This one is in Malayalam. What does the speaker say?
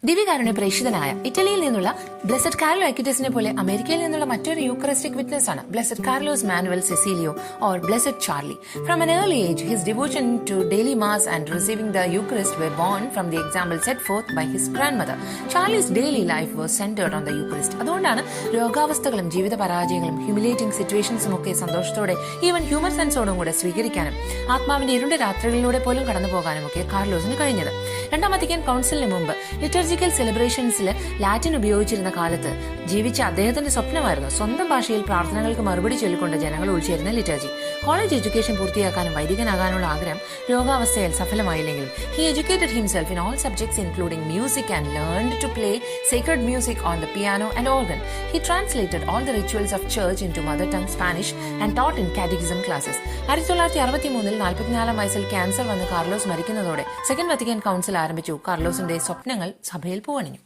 ദിവ്യകാരുണ്യ പ്രേക്ഷിതനായ ഇറ്റലിയിൽ നിന്നുള്ള ബ്ലെസഡ് കാർലോ അക്വിറ്റസിനെ പോലെ അമേരിക്കയിൽ നിന്നുള്ള മറ്റൊരു യൂക്കറിസ്റ്റിക് വിറ്റ്നസ് ആണ് blessed Carlos Manuel Cecilio or blessed Charlie. From an early age, his devotion to daily mass and receiving the Eucharist were born from the example set forth by his grandmother. Charlie's daily life was centered on the Eucharist. അതുകൊണ്ടാണ് രോഗാവസ്ഥകളും ജീവിത പരാജയങ്ങളും ഹ്യൂമിലേറ്റിംഗ് സിറ്റുവേഷൻസും ഒക്കെ സന്തോഷത്തോടെ ഈവൻ ഹ്യൂമർ സെൻസോടും കൂടെ സ്വീകരിക്കാനും ആത്മാവിന്റെ ഇരുണ്ട രാത്രികളിലൂടെ പോലും കടന്നു പോകാനും ഒക്കെ കാർലോസിന് കഴിഞ്ഞത്. രണ്ടാം വത്തിക്കാൻ കൗൺസിലിന് മുമ്പ് ലിറ്റർജിക്കൽ സെലിബ്രേഷൻസിൽ ലാറ്റിൻ ഉപയോഗിച്ചിരുന്ന കാലത്ത് ജീവിച്ച അദ്ദേഹത്തിന്റെ സ്വപ്നമായിരുന്നു സ്വന്തം ഭാഷയിൽ പ്രാർത്ഥനകൾക്ക് മറുപടി ചൊല്ലിക്കൊണ്ട് ജനങ്ങൾ ഉൾച്ചേരുന്ന ലിറ്റർജി. കോളേജ് എഡ്യൂക്കേഷൻ പൂർത്തിയാക്കാനും വൈദികനാകാനുള്ള ആഗ്രഹം രോഗാവസ്ഥയിൽ സഫലമായില്ലെങ്കിലും he educated himself in all subjects including music and learned to play sacred music on the piano and organ. He translated all the rituals of church into mother tongue Spanish and taught in catechism classes. 1963 44 വയസ്സിൽ ക്യാൻസർ വന്ന് കാർലോസ് മരിക്കുന്നതോടെ സെക്കൻഡ് വത്തിക്കാൻ കൗൺസിൽ ആരംഭിച്ചു കാർലോസിന്റെ സ്വപ്നങ്ങൾ സഭയിൽ പൂവണിഞ്ഞു.